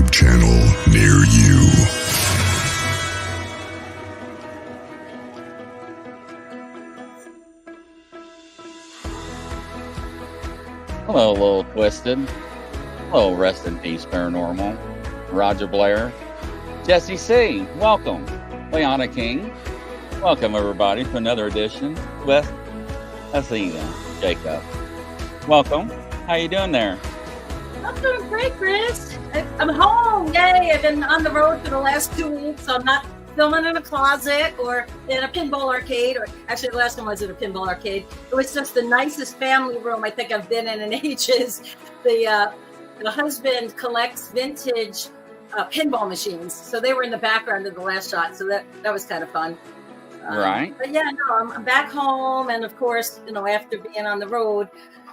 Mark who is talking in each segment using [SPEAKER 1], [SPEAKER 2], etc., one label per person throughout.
[SPEAKER 1] YouTube channel near you.
[SPEAKER 2] Hello, Little Twisted. Hello, Rest in Peace Paranormal. Roger Blair. Jesse C. Welcome. Leona King. Welcome, everybody, to another edition with Alethea Jacob. Welcome. How you doing there?
[SPEAKER 3] I'm doing great, Chris. I'm home. Yay. I've been on the road for the last 2 weeks, so I'm not filming in a closet or in a pinball arcade, or actually the last time I was at a pinball arcade. It was just the nicest family room I think I've been in ages. The husband collects vintage pinball machines, so they were in the background of the last shot, so that was kind of fun.
[SPEAKER 2] Right.
[SPEAKER 3] But yeah, no, I'm back home, and of course, after being on the road,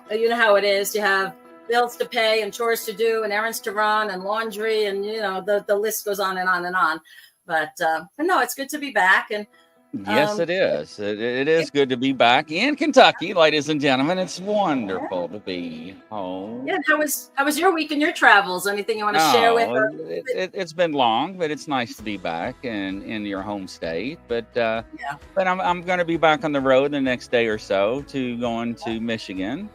[SPEAKER 3] you know how it is. You have bills to pay and chores to do and errands to run and laundry, and the list goes on and on and on. But no, it's good to be back. And
[SPEAKER 2] yes, it is. It is good to be back in Kentucky, ladies and gentlemen. It's wonderful to be home.
[SPEAKER 3] Yeah, how was your week and your travels? Anything you want to share with us?
[SPEAKER 2] It's been long, but it's nice to be back in your home state. But I'm going to be back on the road the next day or so going to Michigan.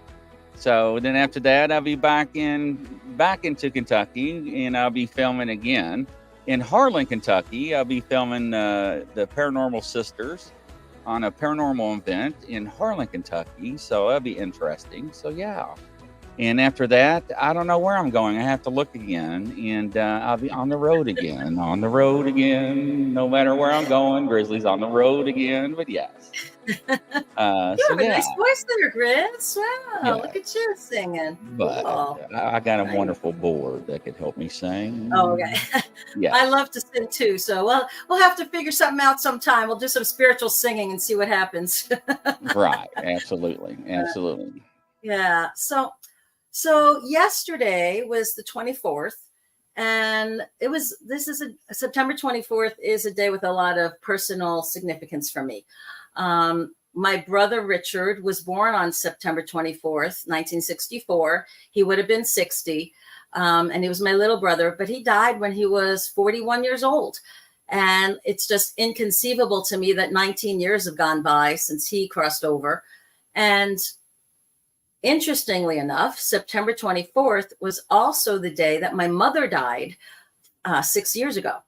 [SPEAKER 2] So then after that, I'll be back into Kentucky, and I'll be filming again in Harlan, Kentucky. I'll be filming the Paranormal Sisters on a paranormal event in Harlan, Kentucky. So that'll be interesting. So yeah. And after that, I don't know where I'm going. I have to look again, and I'll be on the road again. No matter where I'm going, Grizzly's on the road again. But yes.
[SPEAKER 3] You have a nice voice there, Grizz. Wow, yeah. Look at you singing.
[SPEAKER 2] But
[SPEAKER 3] cool.
[SPEAKER 2] I got a wonderful board that could help me sing.
[SPEAKER 3] Oh, okay. Yeah. I love to sing too. So we'll have to figure something out sometime. We'll do some spiritual singing and see what happens.
[SPEAKER 2] Right. Absolutely. Absolutely.
[SPEAKER 3] Yeah. So yesterday was the 24th, and September 24th is a day with a lot of personal significance for me. My brother Richard was born on September 24th, 1964. He would have been 60, and he was my little brother, but he died when he was 41 years old. And it's just inconceivable to me that 19 years have gone by since he crossed over. And interestingly enough, September 24th was also the day that my mother died 6 years ago.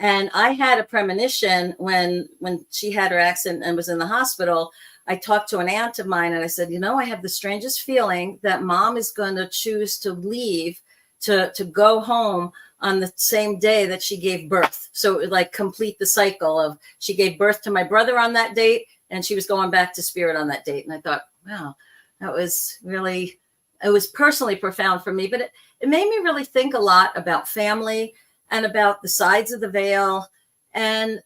[SPEAKER 3] And I had a premonition when she had her accident and was in the hospital. I talked to an aunt of mine and I said, I have the strangest feeling that mom is going to choose to leave to go home on the same day that she gave birth. So it would like complete the cycle of she gave birth to my brother on that date and she was going back to spirit on that date. And I thought, wow, that was really, it was personally profound for me, but it made me really think a lot about family and about the sides of the veil and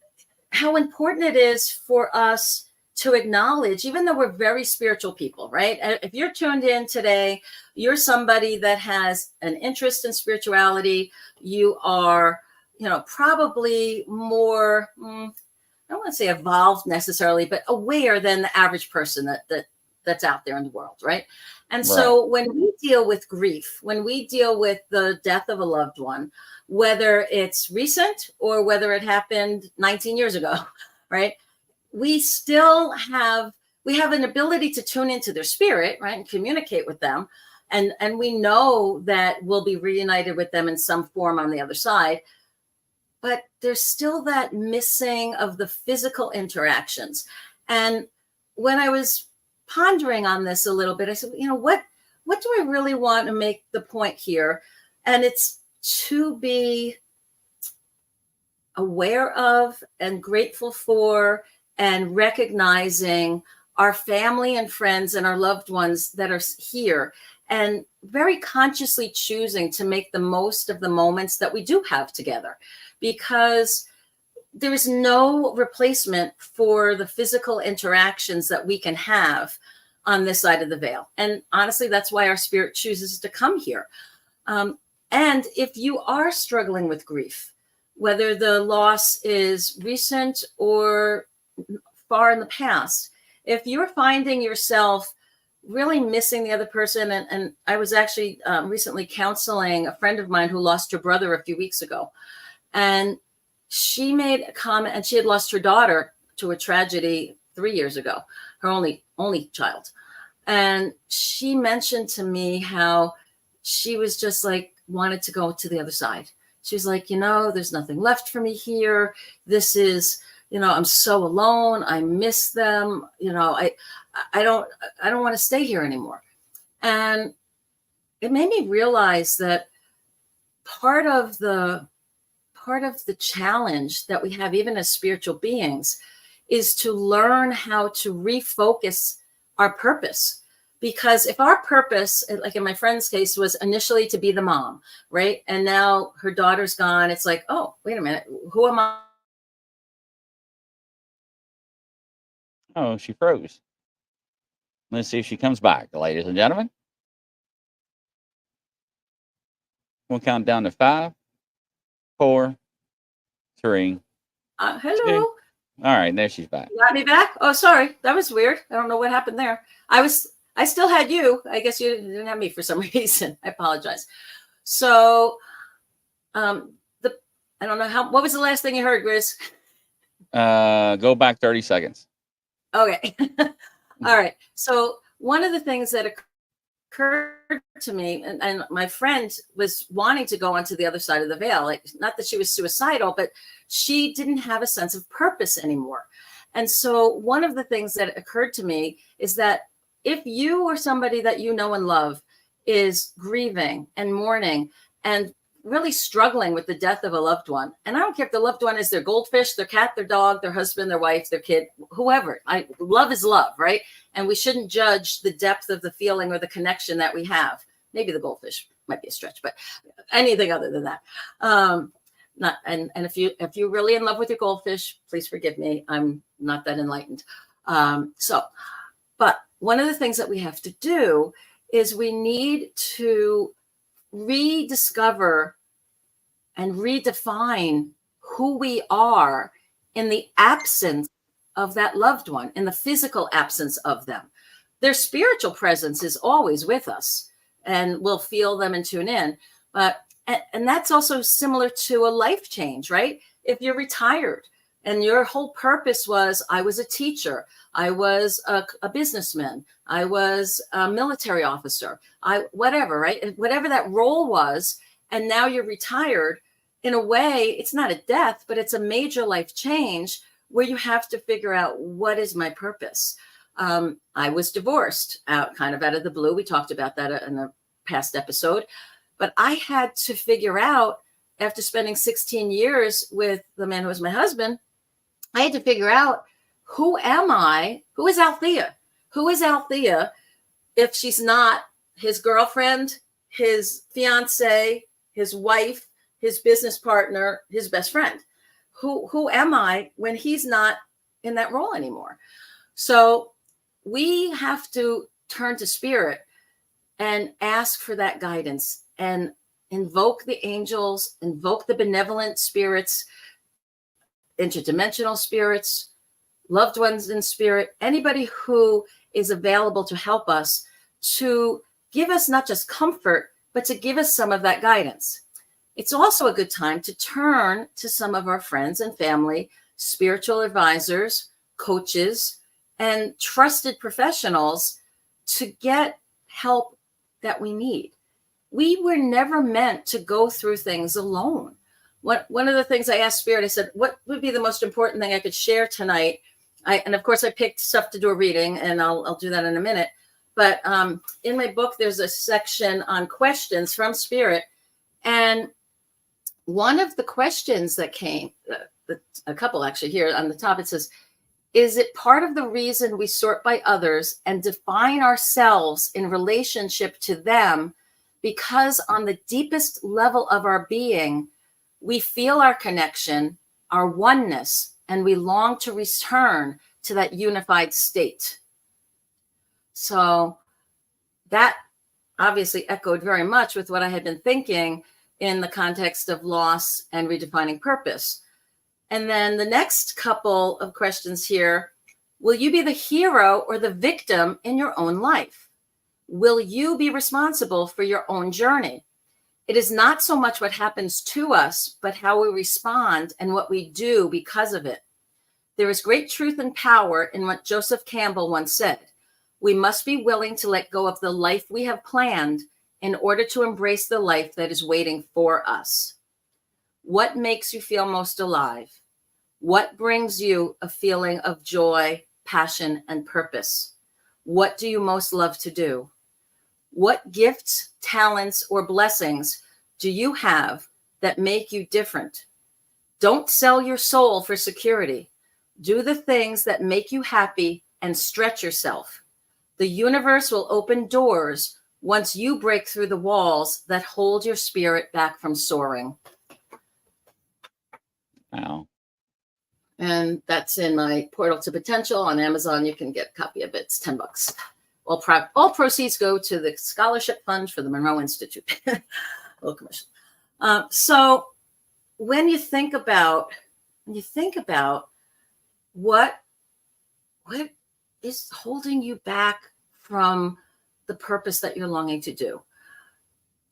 [SPEAKER 3] how important it is for us to acknowledge, even though we're very spiritual people, right? If you're tuned in today, you're somebody that has an interest in spirituality. You are, probably more, I don't want to say evolved necessarily, but aware than the average person that's out there in the world, right? And so when we deal with grief, when we deal with the death of a loved one, whether it's recent or whether it happened 19 years ago, right? We have an ability to tune into their spirit, right? And communicate with them. And we know that we'll be reunited with them in some form on the other side. But there's still that missing of the physical interactions. And when I was pondering on this a little bit, I said, what do I really want to make the point here? And it's to be aware of and grateful for and recognizing our family and friends and our loved ones that are here, and very consciously choosing to make the most of the moments that we do have together, because there is no replacement for the physical interactions that we can have on this side of the veil. And honestly, that's why our spirit chooses to come here. And if you are struggling with grief, whether the loss is recent or far in the past, if you're finding yourself really missing the other person. And I was actually recently counseling a friend of mine who lost her brother a few weeks ago. And she made a comment, and she had lost her daughter to a tragedy 3 years ago, her only child. And she mentioned to me how she was just like, wanted to go to the other side. She was like, there's nothing left for me here. This is, I'm so alone. I miss them. I don't want to stay here anymore. And it made me realize that part of the challenge that we have, even as spiritual beings, is to learn how to refocus our purpose. Because if our purpose, like in my friend's case, was initially to be the mom, right? And now her daughter's gone. It's like, oh, wait a minute. Who am I?
[SPEAKER 2] Oh, she froze. Let's see if she comes back, ladies and gentlemen. We'll count down to 5, 4, 3.
[SPEAKER 3] Hello.
[SPEAKER 2] 2. All right, there she's back.
[SPEAKER 3] You got me back? Oh, sorry. That was weird. I don't know what happened there. I still had you. I guess you didn't have me for some reason. I apologize. So, I don't know what was the last thing you heard, Grizz?
[SPEAKER 2] Go back 30 seconds.
[SPEAKER 3] Okay. All right. So one of the things that occurred to me, and my friend was wanting to go onto the other side of the veil, like, not that she was suicidal, but she didn't have a sense of purpose anymore. And so one of the things that occurred to me is that if you or somebody that you know and love is grieving and mourning and really struggling with the death of a loved one, and I don't care if the loved one is their goldfish, their cat, their dog, their husband, their wife, their kid, whoever, love is love, right? And we shouldn't judge the depth of the feeling or the connection that we have. Maybe the goldfish might be a stretch, but anything other than that. And if you're really in love with your goldfish, please forgive me. I'm not that enlightened. But one of the things that we have to do is we need to rediscover and redefine who we are in the absence of that loved one, in the physical absence of them. Their spiritual presence is always with us, and we'll feel them and tune in. And that's also similar to a life change, right? If you're retired and your whole purpose was, I was a teacher, I was a businessman, I was a military officer, whatever, right? Whatever that role was, and now you're retired, in a way, it's not a death, but it's a major life change where you have to figure out, what is my purpose? I was divorced kind of out of the blue. We talked about that in a past episode. But I had to figure out, after spending 16 years with the man who was my husband, I had to figure out, who am I? Who is Alethea? Who is Alethea if she's not his girlfriend, his fiance, his wife, his business partner, his best friend? Who am I when he's not in that role anymore? So we have to turn to spirit and ask for that guidance and invoke the angels, invoke the benevolent spirits, interdimensional spirits, loved ones in spirit, anybody who is available to help us, to give us not just comfort, but to give us some of that guidance. It's also a good time to turn to some of our friends and family, spiritual advisors, coaches, and trusted professionals to get help that we need. We were never meant to go through things alone. One of the things I asked Spirit, I said, what would be the most important thing I could share tonight? And of course, I picked stuff to do a reading, and I'll do that in a minute. But in my book, there's a section on questions from Spirit. And one of the questions that came, a couple actually here on the top, it says, is it part of the reason we sort by others and define ourselves in relationship to them because on the deepest level of our being, we feel our connection, our oneness, and we long to return to that unified state? So that obviously echoed very much with what I had been thinking in the context of loss and redefining purpose. And then the next couple of questions here, will you be the hero or the victim in your own life? Will you be responsible for your own journey? It is not so much what happens to us, but how we respond and what we do because of it. There is great truth and power in what Joseph Campbell once said. We must be willing to let go of the life we have planned in order to embrace the life that is waiting for us. What makes you feel most alive? What brings you a feeling of joy, passion, and purpose? What do you most love to do? What gifts, talents, or blessings do you have that make you different? Don't sell your soul for security. Do the things that make you happy and stretch yourself. The universe will open doors once you break through the walls that hold your spirit back from soaring.
[SPEAKER 2] Wow.
[SPEAKER 3] And that's in my Portal to Potential on Amazon. You can get a copy of it. It's $10. All proceeds go to the scholarship fund for the Monroe Institute. Little commission. So when you think about what is holding you back from the purpose that you're longing to do,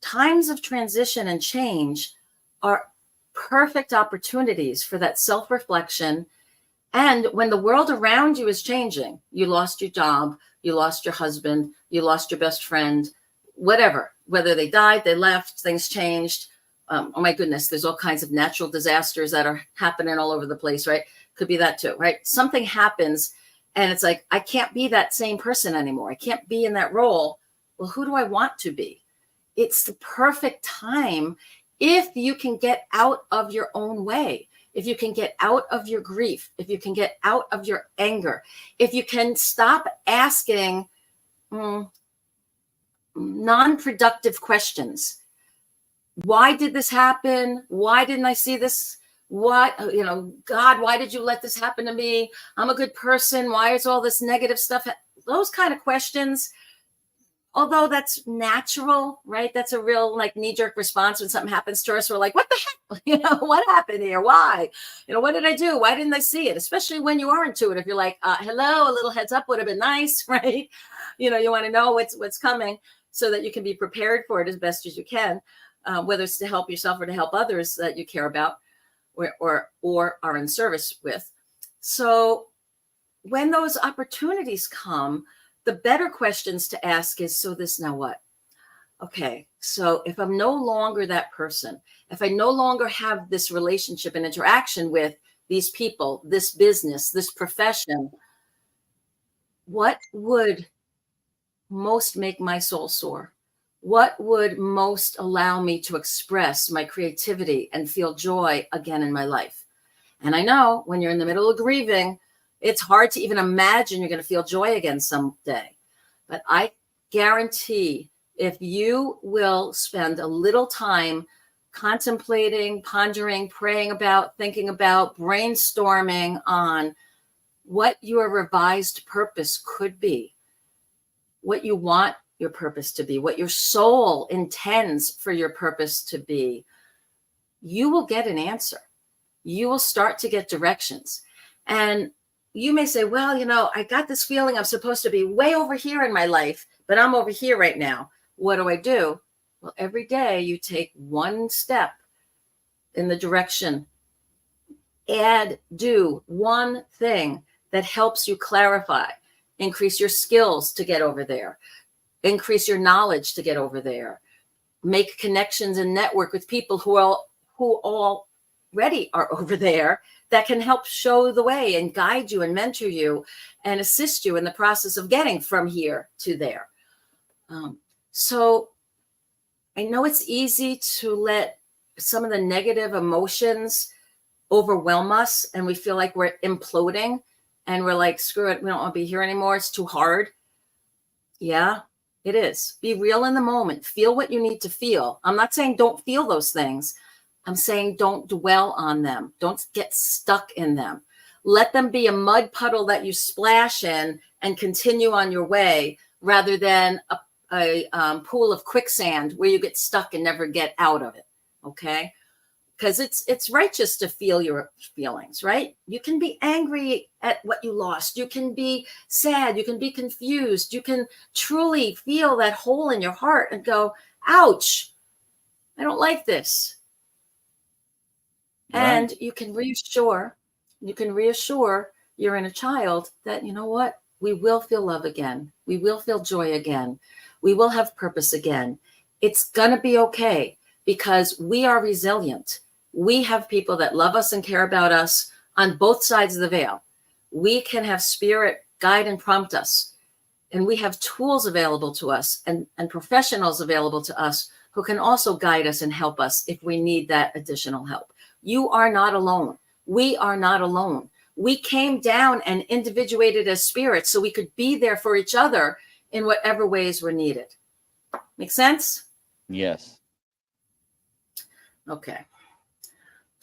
[SPEAKER 3] times of transition and change are perfect opportunities for that self-reflection. And when the world around you is changing, you lost your job, you lost your husband, you lost your best friend, whatever, whether they died, they left, things changed. Oh my goodness, there's all kinds of natural disasters that are happening all over the place, right? Could be that too, right? Something happens and it's like, I can't be that same person anymore. I can't be in that role. Well, who do I want to be? It's the perfect time if you can get out of your own way, if you can get out of your grief, if you can get out of your anger, if you can stop asking non-productive questions. Why did this happen? Why didn't I see this? What, God, why did you let this happen to me? I'm a good person. Why is all this negative stuff? Those kind of questions, although that's natural, right? That's a real knee-jerk response when something happens to us. We're like, what the heck? What happened here? Why? What did I do? Why didn't I see it? Especially when you are intuitive. You're like, hello, a little heads up would have been nice, right? You want to know what's coming so that you can be prepared for it as best as you can, whether it's to help yourself or to help others that you care about or are in service with. So when those opportunities come, the better questions to ask is, so this now what? Okay, so if I'm no longer that person, if I no longer have this relationship and interaction with these people, this business, this profession, what would most make my soul soar? What would most allow me to express my creativity and feel joy again in my life? And I know when you're in the middle of grieving, it's hard to even imagine you're going to feel joy again someday. But I guarantee if you will spend a little time contemplating, pondering, praying about, thinking about, brainstorming on what your revised purpose could be, what you want your purpose to be, what your soul intends for your purpose to be, you will get an answer. You will start to get directions. And you may say, well, I got this feeling I'm supposed to be way over here in my life, but I'm over here right now. What do I do? Well, every day you take one step in the direction, do one thing that helps you clarify, increase your skills to get over there, increase your knowledge to get over there, make connections and network with people who already are over there that can help show the way and guide you and mentor you and assist you in the process of getting from here to there. So I know it's easy to let some of the negative emotions overwhelm us and we feel like we're imploding and we're like, screw it, we don't want to be here anymore. It's too hard. Yeah, it is. Be real in the moment. Feel what you need to feel. I'm not saying don't feel those things. I'm saying don't dwell on them. Don't get stuck in them. Let them be a mud puddle that you splash in and continue on your way rather than a pool of quicksand where you get stuck and never get out of it. Okay? because it's righteous to feel your feelings, right? You can be angry at what you lost. You can be sad. You can be confused. You can truly feel that hole in your heart and go, ouch, I don't like this. Right. And you can reassure your inner child that, you know what? We will feel love again. We will feel joy again. We will have purpose again. It's going to be okay because we are resilient. We have people that love us and care about us on both sides of the veil. We can have spirit guide and prompt us. And we have tools available to us and professionals available to us who can also guide us and help us if we need that additional help. You are not alone. We are not alone. We came down and individuated as spirits so we could be there for each other in whatever ways were needed. Make sense?
[SPEAKER 2] Yes.
[SPEAKER 3] Okay.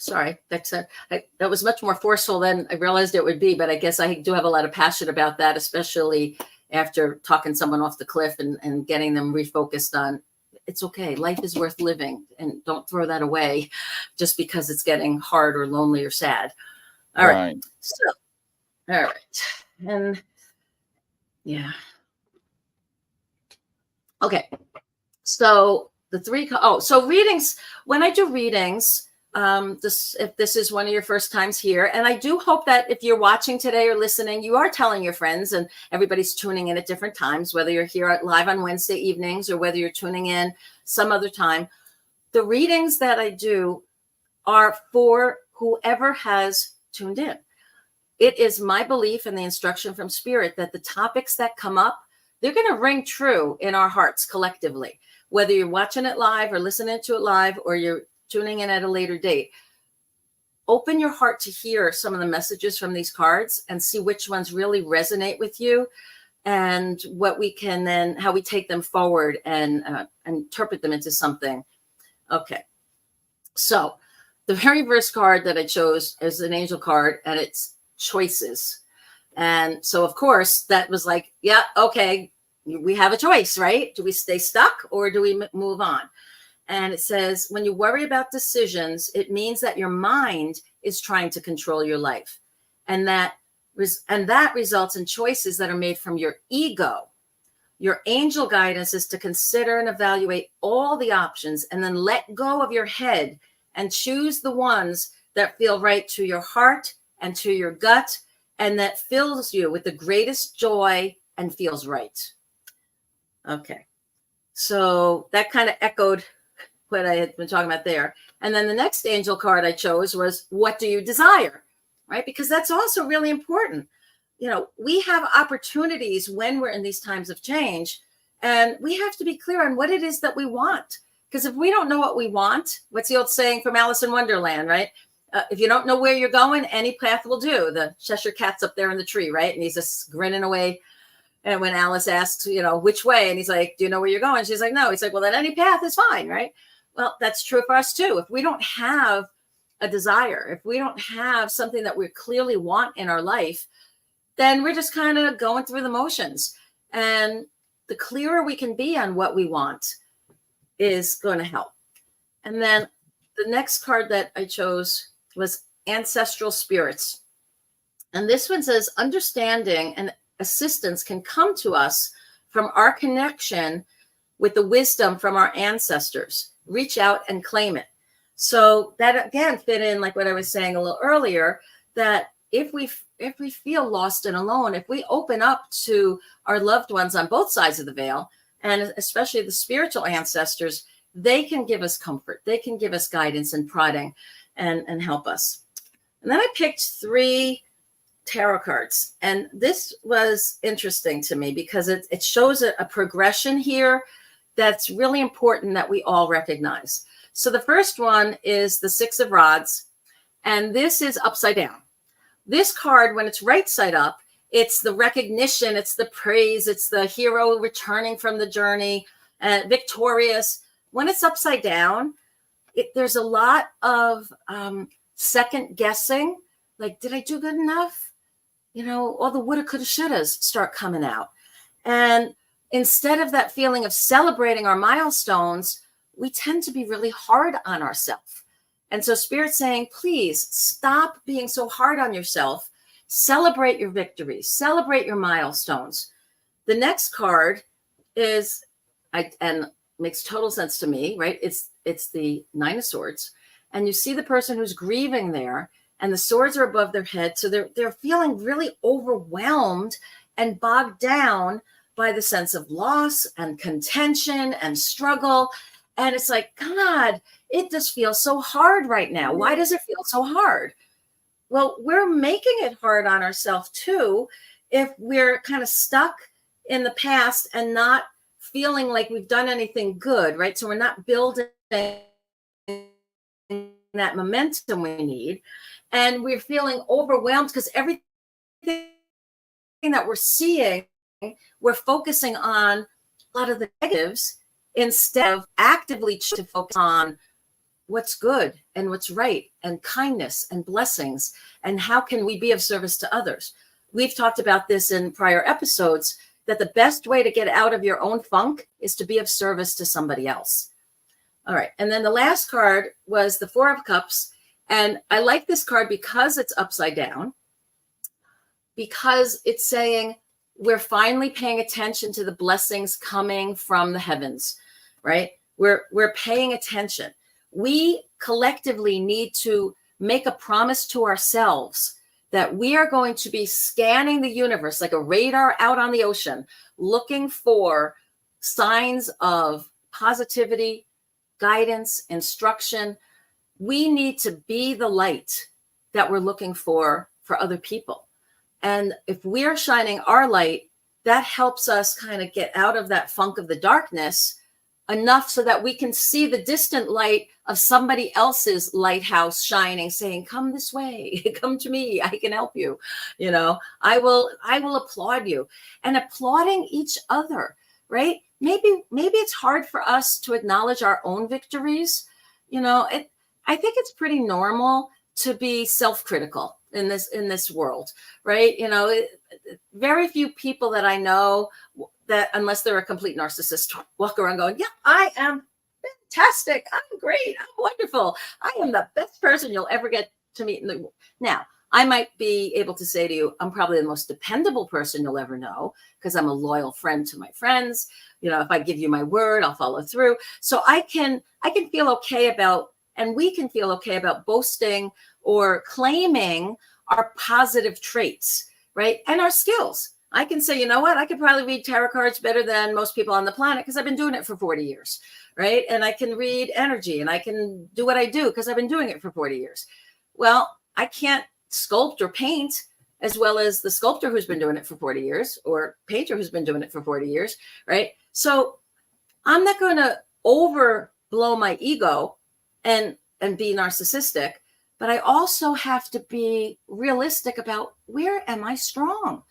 [SPEAKER 3] Sorry, that was much more forceful than I realized it would be, but I guess I do have a lot of passion about that, especially after talking someone off the cliff and getting them refocused on it's okay. Life is worth living, and don't throw that away just because it's getting hard or lonely or sad. All right. So, all right. And yeah. Okay. So so readings, when I do readings, if this is one of your first times here, and I do hope that if you're watching today or listening, you are telling your friends, and everybody's tuning in at different times, whether you're here live on Wednesday evenings or whether you're tuning in some other time. The readings that I do are for whoever has tuned in. It is my belief and the instruction from Spirit that the topics that come up, they're going to ring true in our hearts collectively, whether you're watching it live or listening to it live or you're tuning in at a later date. Open your heart to hear some of the messages from these cards and see which ones really resonate with you and what we can then, how we take them forward and interpret them into something. Okay. So the very first card that I chose is an angel card, and it's choices. And so, of course, that was like, yeah, okay, we have a choice, right? Do we stay stuck or do we move on? And it says, when you worry about decisions, it means that your mind is trying to control your life. And that results in choices that are made from your ego. Your angel guidance is to consider and evaluate all the options and then let go of your head and choose the ones that feel right to your heart and to your gut and that fills you with the greatest joy and feels right. Okay. So that kind of echoed what I had been talking about there. And then the next angel card I chose was, what do you desire? Right? Because that's also really important. You know, we have opportunities when we're in these times of change, and we have to be clear on what it is that we want. Because if we don't know what we want, what's the old saying from Alice in Wonderland, right? If you don't know where you're going, any path will do. The Cheshire Cat's up there in the tree, right? And he's just grinning away. And when Alice asks, you know, which way? And he's like, do you know where you're going? She's like, no. He's like, well, then any path is fine, right? Well, that's true for us too. If we don't have a desire, if we don't have something that we clearly want in our life, then we're just kind of going through the motions. And the clearer we can be on what we want is going to help. And then the next card that I chose was ancestral spirits. And this one says, understanding and assistance can come to us from our connection with the wisdom from our ancestors. Reach out and claim it. So that again fit in like what I was saying a little earlier, that if we feel lost and alone, if we open up to our loved ones on both sides of the veil, and especially the spiritual ancestors, they can give us comfort. They can give us guidance and prodding and help us. And then I picked 3 tarot cards. And this was interesting to me because it shows a progression here that's really important that we all recognize. So the first one is the 6 of Rods, and this is upside down. This card, when it's right side up, it's the recognition, it's the praise, it's the hero returning from the journey, victorious. When it's upside down, there's a lot of second guessing. Like, did I do good enough? You know, all the woulda, coulda, shouldas start coming out. And instead of that feeling of celebrating our milestones, we tend to be really hard on ourselves. And so Spirit's saying, please stop being so hard on yourself. Celebrate your victories. Celebrate your milestones. The next card is, and makes total sense to me, right? It's the Nine of Swords. And you see the person who's grieving there, and the swords are above their head. So they're feeling really overwhelmed and bogged down by the sense of loss and contention and struggle. And it's like, God, it just feels so hard right now. Why does it feel so hard? Well, we're making it hard on ourselves too, if we're kind of stuck in the past and not feeling like we've done anything good, right? So we're not building that momentum we need. And we're feeling overwhelmed because everything that we're seeing, we're focusing on a lot of the negatives instead of actively to focus on what's good and what's right and kindness and blessings and how can we be of service to others. We've talked about this in prior episodes, that the best way to get out of your own funk is to be of service to somebody else. All right. And then the last card was the Four of Cups. And I like this card because it's upside down, because it's saying we're finally paying attention to the blessings coming from the heavens, right? We're paying attention. We collectively need to make a promise to ourselves that we are going to be scanning the universe like a radar out on the ocean, looking for signs of positivity, guidance, instruction. We need to be the light that we're looking for other people. And if we're shining our light, that helps us kind of get out of that funk of the darkness enough so that we can see the distant light of somebody else's lighthouse shining, saying, come this way, come to me, I can help you. You know, I will applaud you, and applauding each other, right? Maybe it's hard for us to acknowledge our own victories. You know, I think it's pretty normal to be self-critical in this world, right? You know, very few people that I know that, unless they're a complete narcissist, walk around going, yeah, I am fantastic. I'm great. I'm wonderful. I am the best person you'll ever get to meet in the world. Now, I might be able to say to you, I'm probably the most dependable person you'll ever know because I'm a loyal friend to my friends. You know, if I give you my word, I'll follow through. So I can feel okay about, and we can feel okay about boasting or claiming our positive traits, right? And our skills. I can say, you know what? I could probably read tarot cards better than most people on the planet because I've been doing it for 40 years, right? And I can read energy and I can do what I do because I've been doing it for 40 years. Well, I can't sculpt or paint as well as the sculptor who's been doing it for 40 years or painter who's been doing it for 40 years, right? So I'm not going to overblow my ego and be narcissistic, but I also have to be realistic about where am I strong?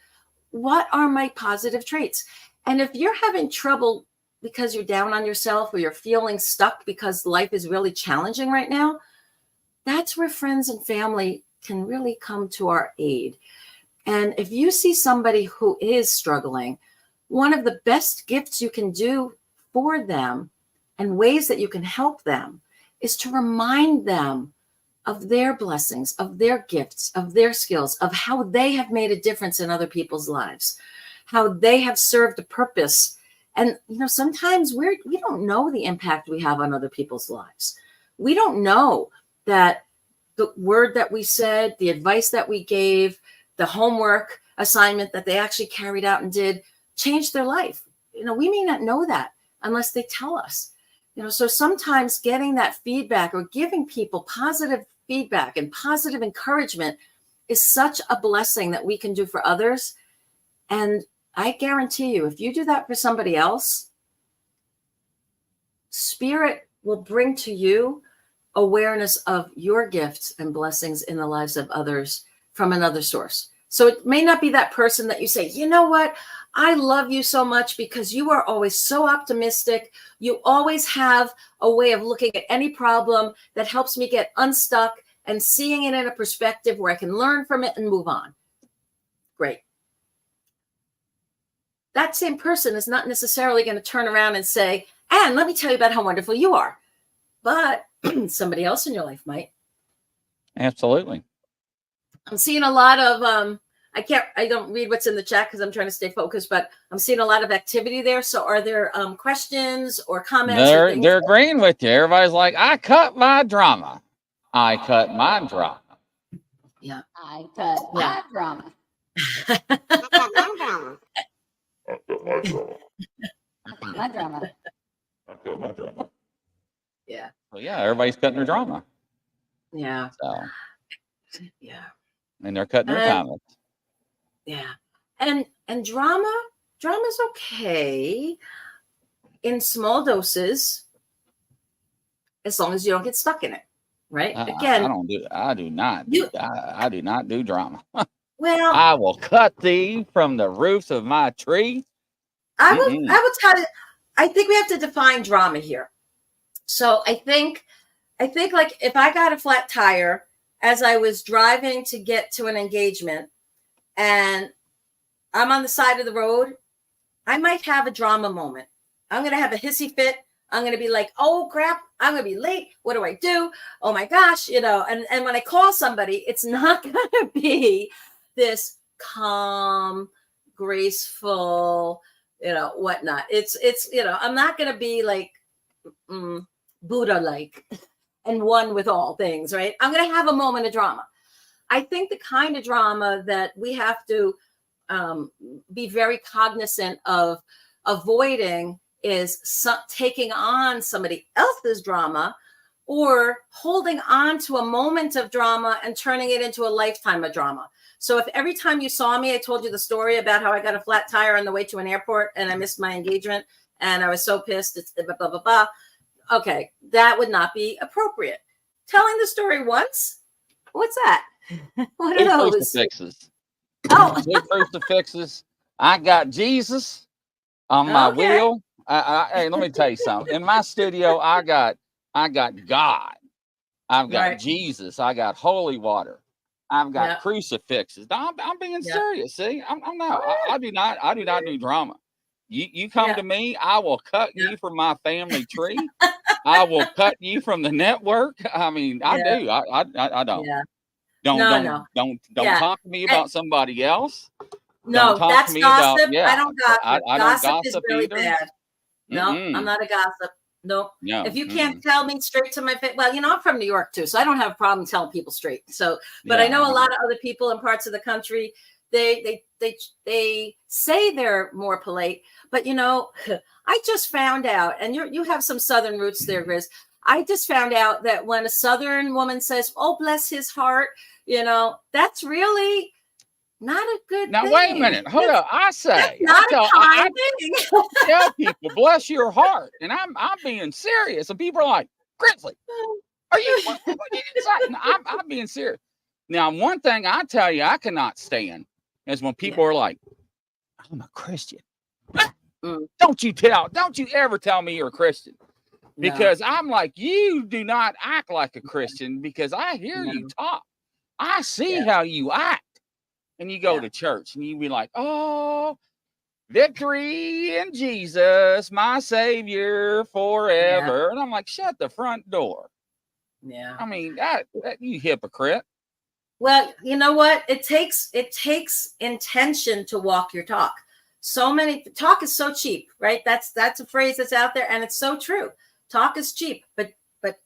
[SPEAKER 3] What are my positive traits? And if you're having trouble because you're down on yourself or you're feeling stuck because life is really challenging right now, that's where friends and family can really come to our aid. And if you see somebody who is struggling, one of the best gifts you can do for them and ways that you can help them is to remind them of their blessings, of their gifts, of their skills, of how they have made a difference in other people's lives, how they have served a purpose. And, you know, sometimes we don't know the impact we have on other people's lives. We don't know that the word that we said, the advice that we gave, the homework assignment that they actually carried out and did changed their life. You know, we may not know that unless they tell us. You know, so sometimes getting that feedback or giving people positive feedback and positive encouragement is such a blessing that we can do for others. And I guarantee you, if you do that for somebody else, Spirit will bring to you awareness of your gifts and blessings in the lives of others from another source. So it may not be that person that you say, you know what? I love you so much because you are always so optimistic. You always have a way of looking at any problem that helps me get unstuck and seeing it in a perspective where I can learn from it and move on. Great. That same person is not necessarily going to turn around and say, and let me tell you about how wonderful you are. but somebody else in your life might.
[SPEAKER 2] Absolutely.
[SPEAKER 3] I'm seeing a lot of I don't read what's in the chat because I'm trying to stay focused, but I'm seeing a lot of activity there. So are there questions or comments?
[SPEAKER 2] They're agreeing with you. Everybody's like, I cut my drama. I cut my drama.
[SPEAKER 3] Yeah.
[SPEAKER 4] I cut my drama.
[SPEAKER 1] I cut my drama.
[SPEAKER 4] My drama.
[SPEAKER 1] I cut my drama.
[SPEAKER 3] Yeah.
[SPEAKER 2] Well, yeah, everybody's cutting their drama.
[SPEAKER 3] Yeah.
[SPEAKER 2] So
[SPEAKER 3] yeah.
[SPEAKER 2] And they're cutting their comments.
[SPEAKER 3] Yeah. And drama's okay in small doses as long as you don't get stuck in it. Right? Again,
[SPEAKER 2] I do not do drama.
[SPEAKER 3] Well,
[SPEAKER 2] I will cut thee from the roofs of my tree.
[SPEAKER 3] I will tell you, I think we have to define drama here. So I think like if I got a flat tire as I was driving to get to an engagement and I'm on the side of the road, I might have a drama moment. I'm going to have a hissy fit. I'm going to be like, oh crap, I'm going to be late. What do I do? Oh my gosh, and when I call somebody, it's not going to be this calm, graceful, whatnot. It's I'm not going to be like Buddha-like and one with all things, right? I'm going to have a moment of drama. I think the kind of drama that we have to be very cognizant of avoiding is taking on somebody else's drama or holding on to a moment of drama and turning it into a lifetime of drama. So if every time you saw me, I told you the story about how I got a flat tire on the way to an airport and I missed my engagement and I was so pissed, it's blah, blah, blah, blah. Okay, that would not be appropriate. Telling the story once, what's that? What are those?
[SPEAKER 2] Crucifixes.
[SPEAKER 3] Oh,
[SPEAKER 2] 2 crucifixes. I got Jesus on my wheel. Hey, let me tell you something. In my studio, I got God. I've got Jesus. I got holy water. I've got crucifixes. I'm being serious. See, I do not do drama. You come to me, I will cut you from my family tree. I will cut you from the network. I mean, I do. I don't.
[SPEAKER 3] Yeah.
[SPEAKER 2] Don't talk to me about somebody else.
[SPEAKER 3] No, that's gossip. I don't gossip.
[SPEAKER 2] I don't
[SPEAKER 3] gossip
[SPEAKER 2] gossip
[SPEAKER 3] is really
[SPEAKER 2] either.
[SPEAKER 3] bad. No, I'm not a gossip. No. If you can't tell me straight to my face, well, I'm from New York too, so I don't have a problem telling people straight. So, but I know a lot of other people in parts of the country, they say they're more polite, but I just found out, and you have some Southern roots there, Grizz. I just found out that when a Southern woman says, "Oh, bless his heart," that's really not a good
[SPEAKER 2] now,
[SPEAKER 3] thing.
[SPEAKER 2] Wait a minute. Hold up. I say,
[SPEAKER 3] I
[SPEAKER 2] tell people, bless your heart. And I'm being serious. And people are like, Grizzly, are you? What I'm being serious. Now, one thing I tell you, I cannot stand is when people are like, I'm a Christian. Don't you ever tell me you're a Christian. Because I'm like, you do not act like a Christian because I hear you talk. I see how you act. And you go to church and you be like, oh, victory in Jesus, my Savior forever. Yeah. And I'm like, shut the front door.
[SPEAKER 3] Yeah.
[SPEAKER 2] I mean, that you hypocrite.
[SPEAKER 3] Well, you know what? It takes intention to walk your talk. Talk is so cheap, right? That's a phrase that's out there and it's so true. Talk is cheap, but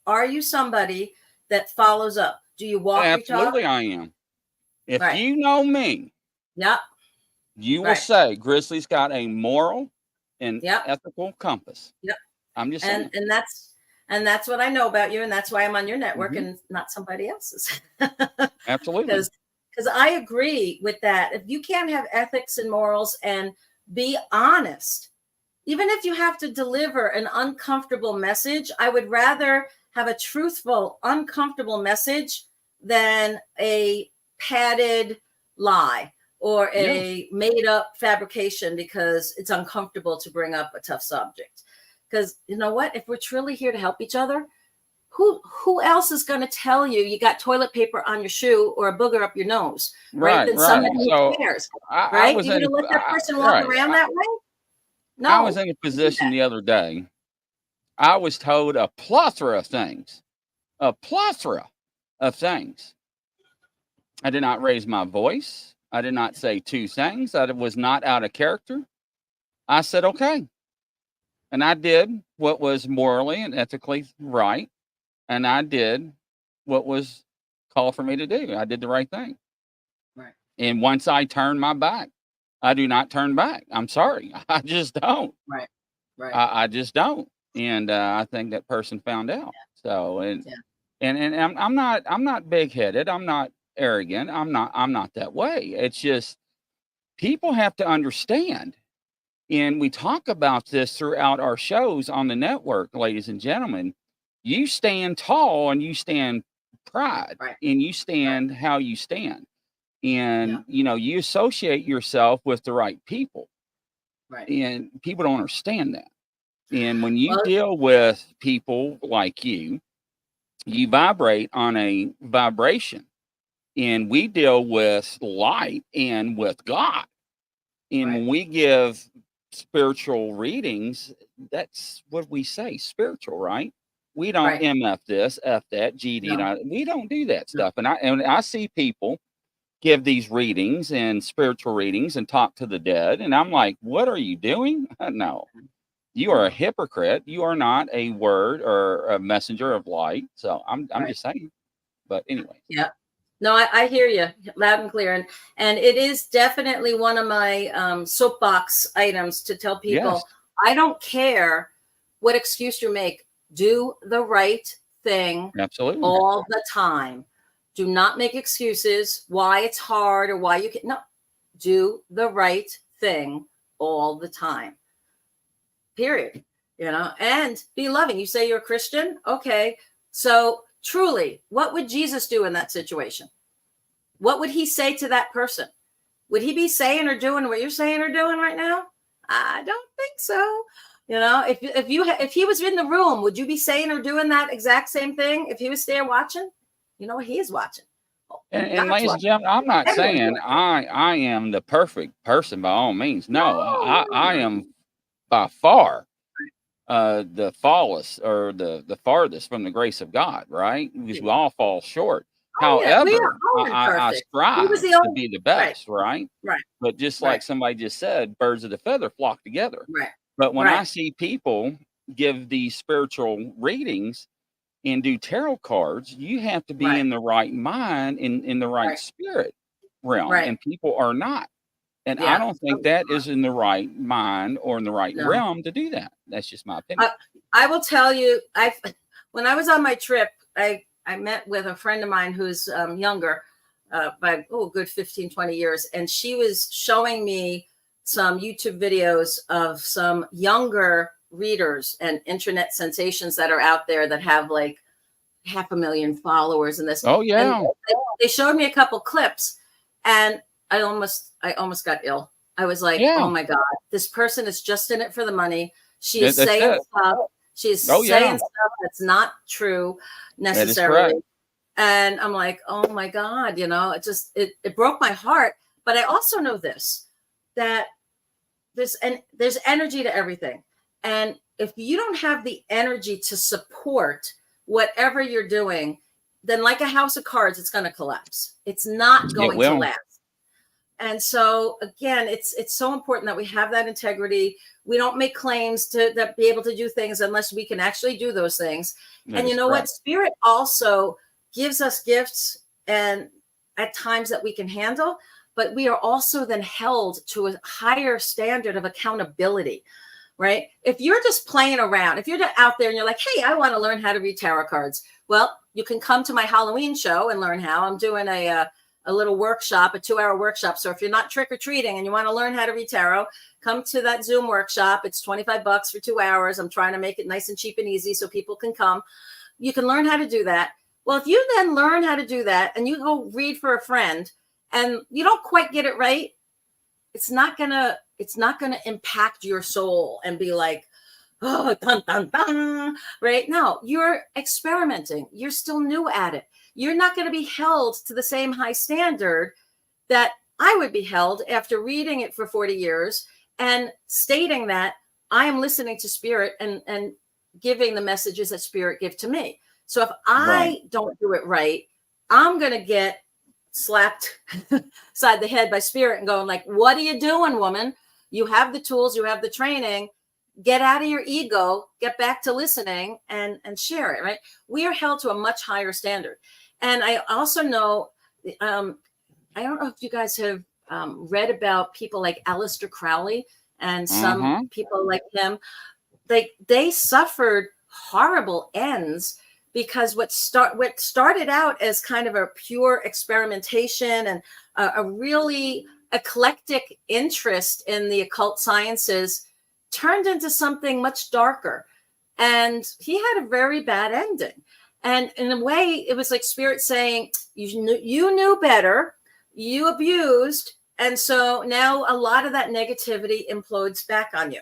[SPEAKER 3] are you somebody that follows up? Do you walk your talk?
[SPEAKER 2] Absolutely, I am. If you know me, you will say Grizzly's got a moral and ethical compass. Yep. I'm just saying.
[SPEAKER 3] And that's what I know about you, and that's why I'm on your network and not somebody else's.
[SPEAKER 2] Absolutely.
[SPEAKER 3] Because I agree with that. If you can't have ethics and morals and be honest, even if you have to deliver an uncomfortable message, I would rather have a truthful, uncomfortable message than a padded lie or a made up fabrication because it's uncomfortable to bring up a tough subject. Because you know what? If we're truly here to help each other, who else is going to tell you got toilet paper on your shoe or a booger up your nose? Right. Than somebody who cares. Right? You're going to let that person walk around that way? No.
[SPEAKER 2] I was in a position the other day. I was told a plethora of things. A plethora of things. I did not raise my voice. I did not say two things. I was not out of character. I said, okay. And I did what was morally and ethically right. And I did what was called for me to do. I did the right thing.
[SPEAKER 3] Right.
[SPEAKER 2] And once I turned my back, I do not turn back. I'm sorry. I just don't.
[SPEAKER 3] Right. Right.
[SPEAKER 2] I just don't. And I think that person found out. So, and I'm not big headed. I'm not arrogant. I'm not that way. It's just people have to understand. And we talk about this throughout our shows on the network, ladies and gentlemen. You stand tall and you stand pride,
[SPEAKER 3] Right.
[SPEAKER 2] and you stand how you stand. And, you associate yourself with the right people.
[SPEAKER 3] Right.
[SPEAKER 2] And people don't understand that. And when you deal with people like you vibrate on a vibration. And we deal with light and with God. And when we give spiritual readings, that's what we say, spiritual, right? We don't MF this, F that, GD. No. We don't do that stuff. And I see people give these readings and spiritual readings and talk to the dead. And I'm like, what are you doing? No, you are a hypocrite. You are not a word or a messenger of light. So I'm just saying. But anyway.
[SPEAKER 3] Yeah. No, I hear you loud and clear. And it is definitely one of my soapbox items to tell people, I don't care what excuse you make. Do the right thing.
[SPEAKER 2] Absolutely.
[SPEAKER 3] All the time. Do not make excuses why it's hard or why you can. No, do the right thing all the time. Period. And be loving. You say you're a Christian. Okay. So truly, what would Jesus do in that situation? What would he say to that person? Would he be saying or doing what you're saying or doing right now? I don't think so. If he was in the room, would you be saying or doing that exact same thing if he was there watching? He is watching.
[SPEAKER 2] And ladies and gentlemen, I'm not saying I am the perfect person by all means. No, I am by far the farthest from the grace of God, right? Because we all fall short. However, I strive to be the best, right?
[SPEAKER 3] Right.
[SPEAKER 2] But just like somebody just said, birds of the feather flock together.
[SPEAKER 3] Right.
[SPEAKER 2] But when I see people give these spiritual readings and do tarot cards, you have to be in the right mind, in the right spirit realm. And people are not. And I don't think that is in the right mind or in the right realm to do that. That's just my opinion.
[SPEAKER 3] I will tell you, when I was on my trip, I met with a friend of mine who's younger by a good 15, 20 years. And she was showing me some YouTube videos of some younger readers and internet sensations that are out there that have like 500,000 followers and this.
[SPEAKER 2] Oh, yeah.
[SPEAKER 3] And they showed me a couple clips and I almost got ill. I was like, oh my God, this person is just in it for the money. She is saying stuff. She's saying stuff that's not true necessarily. And I'm like, oh my God, it broke my heart. But I also know this, that there's energy to everything. And if you don't have the energy to support whatever you're doing, then like a house of cards, it's going to collapse. It's not going to last. And so again, it's so important that we have that integrity. We don't make claims to be able to do things unless we can actually do those things. And you know what? Spirit also gives us gifts and at times that we can handle, but we are also then held to a higher standard of accountability, right? If you're just playing around, if you're out there and you're like, hey, I want to learn how to read tarot cards. Well, you can come to my Halloween show and learn how. I'm doing a little workshop, a 2-hour workshop. So if you're not trick-or-treating and you want to learn how to read tarot, come to that Zoom workshop. It's $25 for 2 hours. I'm trying to make it nice and cheap and easy so people can come. You can learn how to do that. Well, if you then learn how to do that and you go read for a friend and you don't quite get it right, it's not gonna impact your soul and be like, oh, dun, dun, dun, right? No, you're experimenting. You're still new at it. You're not going to be held to the same high standard that I would be held after reading it for 40 years and stating that I am listening to spirit and giving the messages that spirit give to me. So if I don't do it right, I'm going to get slapped side the head by spirit and going like, what are you doing, woman? You have the tools, you have the training, get out of your ego, get back to listening and share it, right? We are held to a much higher standard. And I also know, I don't know if you guys have read about people like Aleister Crowley and some people like him. They suffered horrible ends because what started out as kind of a pure experimentation and a really eclectic interest in the occult sciences turned into something much darker. And he had a very bad ending. And in a way, it was like spirit saying, you knew better, you abused. And so now a lot of that negativity implodes back on you.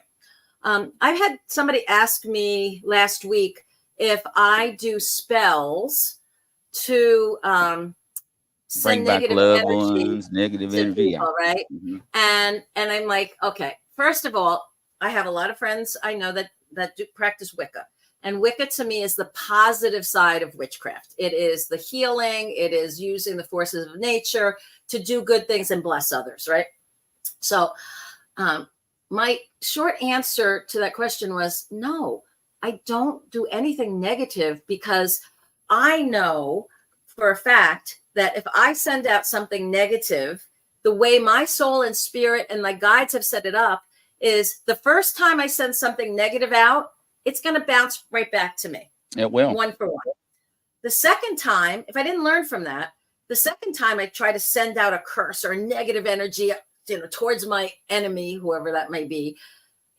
[SPEAKER 3] I've had somebody ask me last week if I do spells to send
[SPEAKER 2] Bring back
[SPEAKER 3] negative
[SPEAKER 2] loved
[SPEAKER 3] energy
[SPEAKER 2] ones, negative
[SPEAKER 3] to
[SPEAKER 2] energy.
[SPEAKER 3] people, right? And I'm like, okay, first of all, I have a lot of friends I know that do practice Wicca. And Wicca to me is the positive side of witchcraft. It is the healing. It is using the forces of nature to do good things and bless others, right? So my short answer to that question was no, I don't do anything negative because I know for a fact that if I send out something negative, the way my soul and spirit and my guides have set it up is the first time I send something negative out, it's going to bounce right back to me.
[SPEAKER 2] It will.
[SPEAKER 3] One for one. The second time, if I didn't learn from that, the second time I try to send out a curse or a negative energy, towards my enemy, whoever that may be,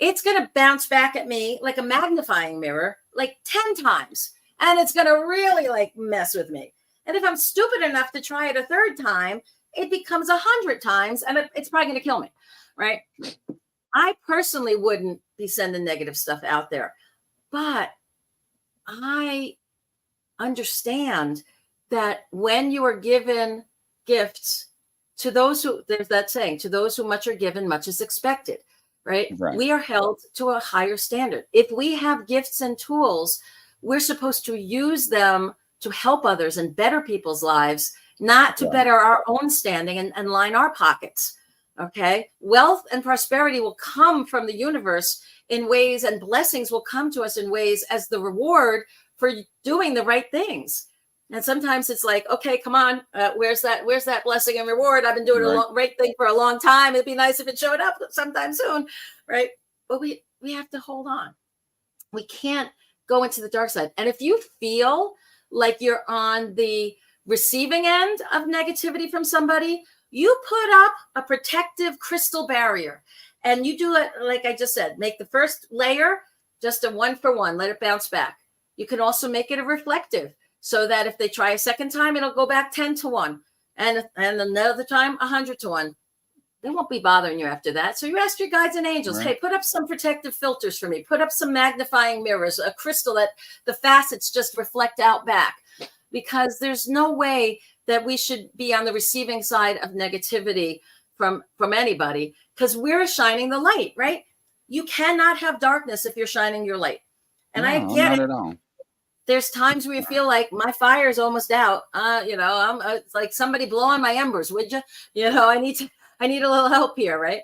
[SPEAKER 3] it's going to bounce back at me like a magnifying mirror, like 10 times. And it's going to really like mess with me. And if I'm stupid enough to try it a third time, it becomes 100 times and it's probably going to kill me. Right. I personally wouldn't be sending negative stuff out there, but I understand that when you are given gifts to those who, there's that saying, to those who much are given, much is expected, right? We are held to a higher standard. If we have gifts and tools, we're supposed to use them to help others and better people's lives, not to better our own standing and line our pockets. Okay. Wealth and prosperity will come from the universe in ways, and blessings will come to us in ways as the reward for doing the right things. And sometimes it's like, okay, come on, where's that blessing and reward? I've been doing the right thing for a long time. It'd be nice if it showed up sometime soon, right? But we have to hold on. We can't go into the dark side. And if you feel like you're on the receiving end of negativity from somebody, you put up a protective crystal barrier. And you do it, like I just said, make the first layer just a 1-for-1, let it bounce back. You can also make it a reflective, so that if they try a second time, it'll go back 10-1. And another time, 100-1. They won't be bothering you after that. So you ask your guides and angels, hey, put up some protective filters for me. Put up some magnifying mirrors, a crystal that the facets just reflect out back. Because there's no way that we should be on the receiving side of negativity from anybody, because we're shining the light, right? You cannot have darkness if you're shining your light. And I get it. At all. There's times where you feel like my fire is almost out. I'm it's like somebody blow on my embers, would you? I need a little help here, right?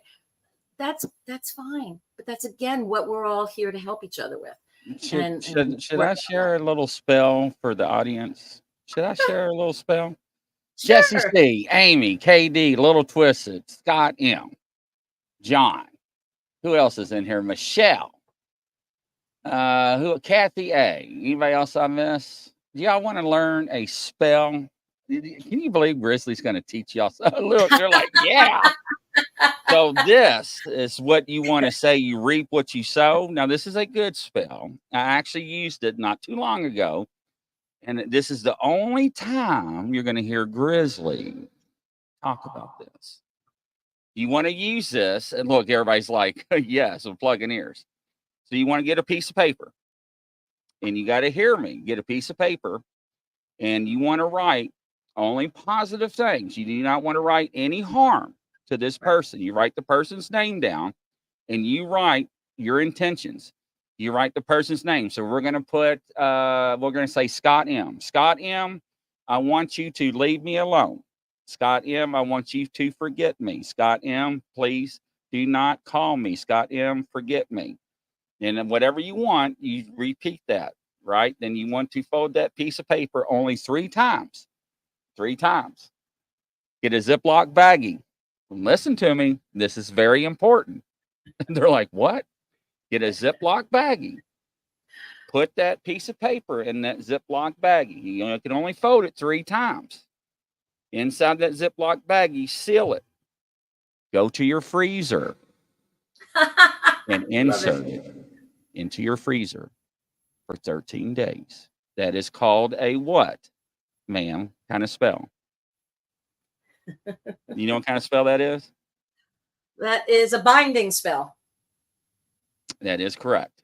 [SPEAKER 3] That's fine. But that's again what we're all here to help each other with.
[SPEAKER 2] Should I share a little spell for the audience? Should I share a little spell?
[SPEAKER 3] Sure.
[SPEAKER 2] Jesse C, Amy, KD, Little Twisted, Scott M, John. Who else is in here? Michelle. Kathy A. Anybody else I miss? Do y'all want to learn a spell? Can you believe Grizzly's going to teach y'all? Look, they're like, yeah. So this is what you want to say. You reap what you sow. Now, this is a good spell. I actually used it not too long ago. And this is the only time you're going to hear Grizzly talk about this. You want to use this. And look, everybody's like, yes, I'm plugging ears. So you want to get a piece of paper. And you got to hear me. Get a piece of paper. And you want to write only positive things. You do not want to write any harm to this person. You write the person's name down. And you write your intentions. You write the person's name. So we're going to put, we're going to say Scott M. Scott M, I want you to leave me alone. Scott M, I want you to forget me. Scott M, please do not call me. Scott M, forget me. And then whatever you want, you repeat that, right? Then you want to fold that piece of paper only 3 times. 3 times. Get a Ziploc baggie. Listen to me. This is very important. They're like, what? Get a Ziploc baggie. Put that piece of paper in that Ziploc baggie. You can only fold it 3 times. Inside that Ziploc baggie, seal it. Go to your freezer and insert it into your freezer for 13 days. That is called a what, ma'am? Kind of spell. You know what kind of spell that is?
[SPEAKER 3] That is a binding spell.
[SPEAKER 2] That is correct.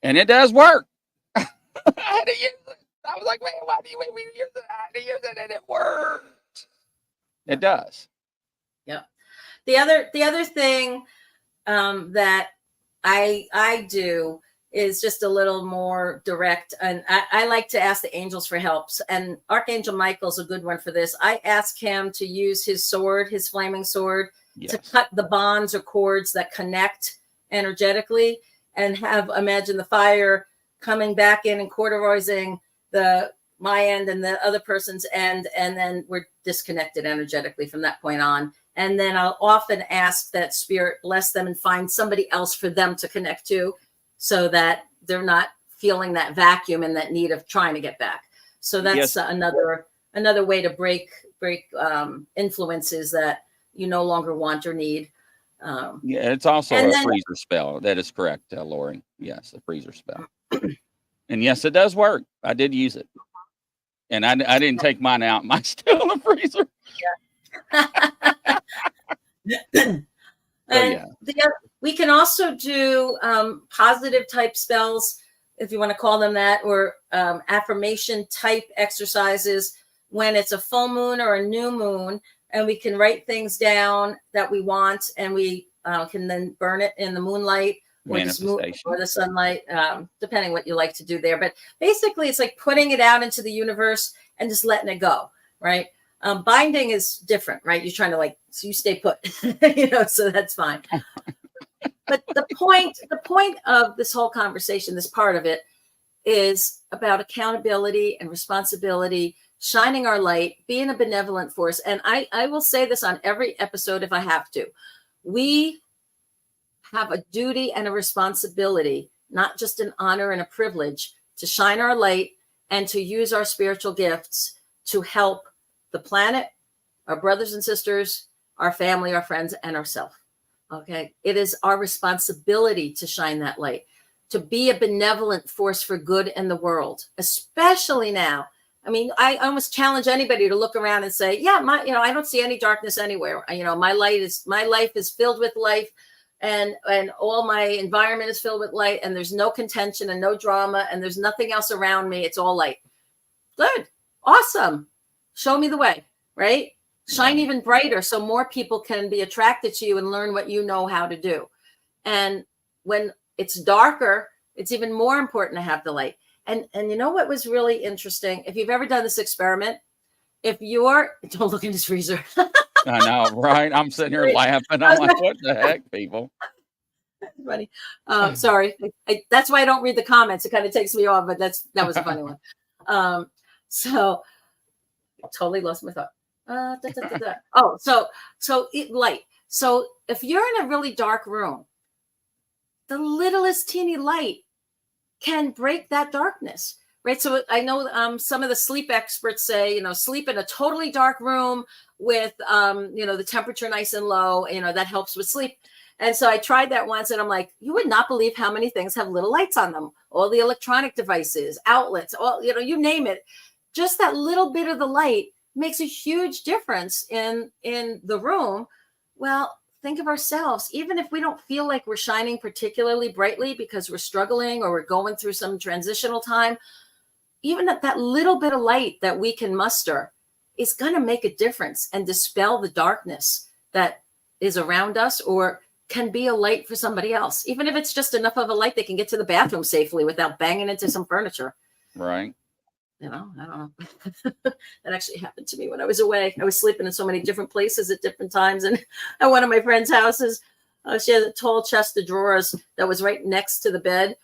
[SPEAKER 2] And it does work. I had to use it. I was like, man, why do you make me use it? I had to use it, and it worked. It does.
[SPEAKER 3] Yep. The other thing that I do is just a little more direct, and I like to ask the angels for help. And Archangel Michael's a good one for this. I ask him to use his sword, his flaming sword, to cut the bonds or cords that connect energetically, and imagine the fire coming back in and corduroying my end and the other person's end, and then we're disconnected energetically from that point on. And then I'll often ask that spirit bless them and find somebody else for them to connect to, so that they're not feeling that vacuum and that need of trying to get back. So that's another way to break influences that you no longer want or need.
[SPEAKER 2] It's also a freezer spell. That is correct, Lori. Yes, a freezer spell. And yes, it does work. I did use it. And I didn't take mine out. Mine's still in the freezer.
[SPEAKER 3] And we can also do positive type spells, if you want to call them that, or affirmation type exercises when it's a full moon or a new moon, and we can write things down that we want, and we can then burn it in the moonlight or the sunlight, depending what you like to do there. But basically, it's like putting it out into the universe and just letting it go, right? Binding is different, right? You're trying to so you stay put, so that's fine. But the point of this whole conversation, this part of it, is about accountability and responsibility, shining our light, being a benevolent force. And I will say this on every episode if I have to. We have a duty and a responsibility, not just an honor and a privilege, to shine our light and to use our spiritual gifts to help the planet, our brothers and sisters, our family, our friends, and ourselves. Okay. It is our responsibility to shine that light, to be a benevolent force for good in the world, especially now. I mean, I almost challenge anybody to look around and say, yeah, I don't see any darkness anywhere. My life is filled with life, and all my environment is filled with light, and there's no contention and no drama, and there's nothing else around me. It's all light. Good. Awesome. Show me the way, right? Shine even brighter so more people can be attracted to you and learn what you know how to do. And when it's darker, it's even more important to have the light. And you know what was really interesting? If you've ever done this experiment, don't look in this freezer.
[SPEAKER 2] I know, right? I'm sitting here laughing. I'm like, what the heck, people?
[SPEAKER 3] That's funny. Sorry. That's why I don't read the comments. It kind of takes me off, but that was a funny one. So I totally lost my thought. Oh, so light. So if you're in a really dark room, the littlest teeny light can break that darkness, right? So I know some of the sleep experts say, sleep in a totally dark room with, the temperature nice and low, that helps with sleep. And so I tried that once, and I'm like, you would not believe how many things have little lights on them. All the electronic devices, outlets, you name it. Just that little bit of the light makes a huge difference in the room. Well, think of ourselves, even if we don't feel like we're shining particularly brightly because we're struggling or we're going through some transitional time, even that little bit of light that we can muster is going to make a difference and dispel the darkness that is around us or can be a light for somebody else, even if it's just enough of a light they can get to the bathroom safely without banging into some furniture.
[SPEAKER 2] Right.
[SPEAKER 3] I don't know. That actually happened to me when I was away. I was sleeping in so many different places at different times. And at one of my friend's houses, she had a tall chest of drawers that was right next to the bed.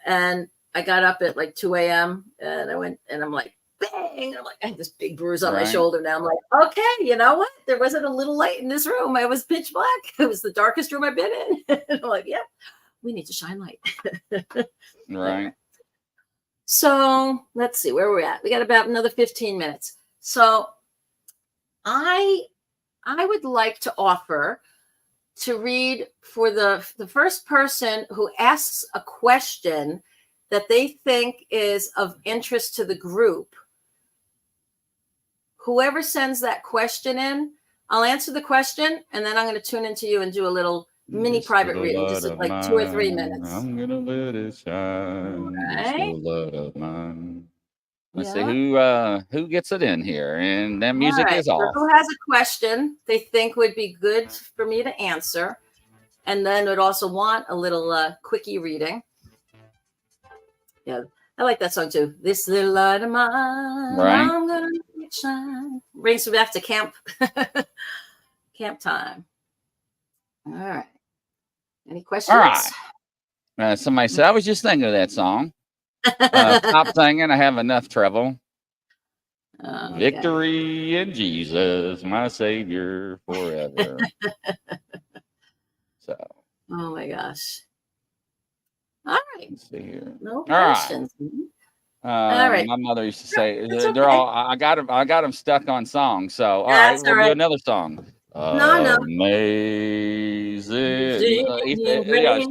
[SPEAKER 3] And I got up at like 2 a.m. and I went and I'm like, bang. I'm like, I had this big bruise on my shoulder now. I'm like, okay, you know what? There wasn't a little light in this room. It was pitch black. It was the darkest room I've been in. And I'm like, yeah, we need to shine light.
[SPEAKER 2] Right.
[SPEAKER 3] So let's see where we're at. We got about another 15 minutes. So I would like to offer to read for the first person who asks a question that they think is of interest to the group. Whoever sends that question in, I'll answer the question, and then I'm going to tune into you and do a little mini private reading, just like 2 or 3 minutes.
[SPEAKER 2] I'm gonna let it shine.
[SPEAKER 3] Right.
[SPEAKER 2] Just a lot of mine. Let's see who gets it in here, and that music is off.
[SPEAKER 3] So who has a question they think would be good for me to answer, and then would also want a little quickie reading. Yeah, I like that song too. This little light of mine,
[SPEAKER 2] right?
[SPEAKER 3] I'm gonna let it shine. Brings me back to camp time. All right. Any questions?
[SPEAKER 2] All right. Somebody said, I was just thinking of that song. Stop singing. I have enough trouble. Okay. Victory in Jesus, my Savior forever. So.
[SPEAKER 3] Oh my gosh. All right.
[SPEAKER 2] Let's see here.
[SPEAKER 3] No questions.
[SPEAKER 2] Right. All right. My mother used to say, "They're all." I got them stuck on songs. So all right, we'll do another song.
[SPEAKER 3] No.
[SPEAKER 2] Amazing.